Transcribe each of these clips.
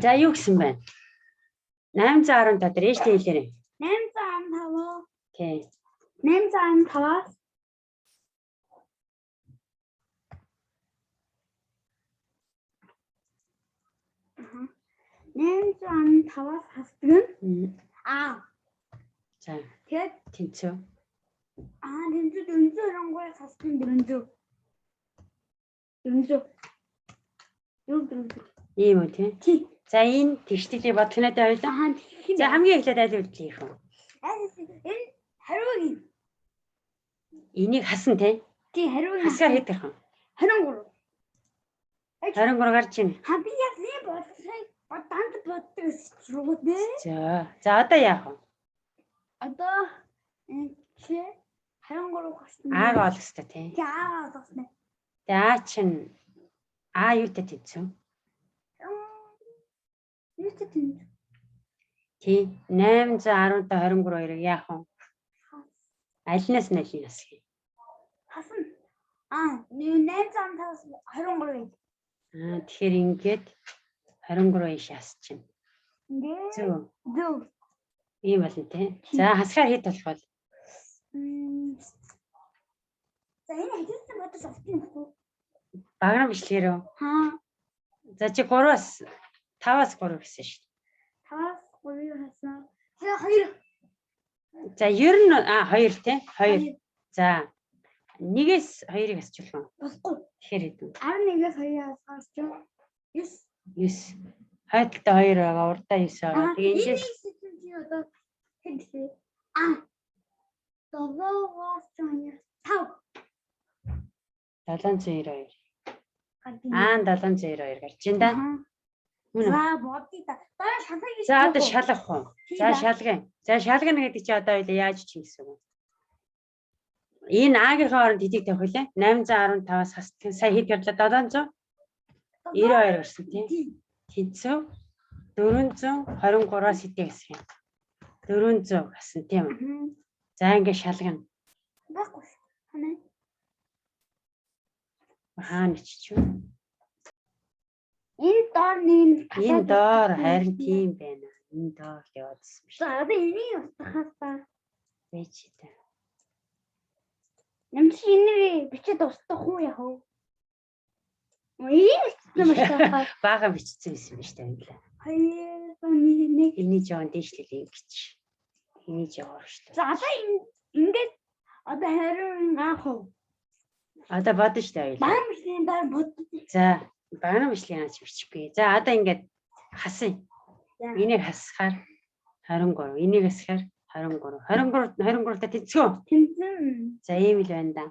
За юу гэсэн бэ? 810 дотор ээжтэй хэлээрэй. 815. Окей. 815-аас 815-аас хасдаг нь За тэгээд тэнцүү. тэнцүү 423-аас хасдаг нь 400. 400. Ийм үү тий. За энэ тэгштэйг бодхноо ойлоо. За хамгийн эхлээд аль үлдлээ их вэ? Энэ хариуг Энийг хасан тий. тий хариуг Хасгаар хэд гэх вэ? 23. 23 гарч ийн. Би яг нэг бодсоо боддог шүү дээ. За одоо яах вэ? Одоо чи 23 гарсан. Ааг оол өстэй тий. Тий аа олсон. Тэгээ чин юутай тэнцүү? Юутай тэнцүү? Тий 810-тай 23-ыг яах вэ? Альнаас нь альнаас хий. Хасан. 815-аас 23. Тэгэхээр ингээд 23 иш хасчихна. Зөв. Ийм болно тий. За хасгаар хэд болох вэ? За энэ хэдүүлсэн бодож авчихсан юм. Баграм бичлэгээр үү? За чи 3-аас 5-аас 3 гэсэн шүү дээ. 5-аас 3 хасан. За 2. За ер нь 2 тий. 2. За 1-ээс 2-ыг хасчих уу? Болохгүй. Тэгэхээр хэд вэ? 11-ээс 2-аас хасчих. 9. Хойдолтой 2 байгаа, урдаа 9 байгаа. Тэгээ эндээс чи одоо хэд вэ? 7-аас 5. 792. 792 гарч ин да. За бодъё та. Шалгах. За одоо шалгах уу? За шалгая. За шалгана гэдэг чи одоо яаж чинь гэсэн үг? Энэ А-гийн хооронд хэдийг тавих вэ? 815-аас хасдаг. Сая хэд гэрлээ? 792 гэсэн тийм. Тэнцүү 423-аас хэдийг хэсэх юм? 400 гэсэн тийм үү? За ингэ шалгана. Баггүй. Хаана ч юу? Энэ доор харин тийм байна. Энэ доор яваадсан биш. За одоо энийг устгахаас та. Бэж та. Нэмч энийг бичээд устгах уу яах вэ? Бага бичсэн юм биш үү? 2 1 Эний жоон дээшлэлээ гэж. Эний жоон шүү дээ. За одоо ингээд одоо хариу анх уу? Одоо бодно шүү дээ. Багам бичлэгийн дараа бодно. За багам бичлэгийн ач бичихгүй. За одоо ингээд хасъя. Энийг хасахаар 23. Энийг хасахаар 23. 23-тай тэнцүү. Тэнцэн. За ийм л байна да.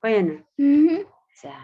Гоё юм. Аа. За.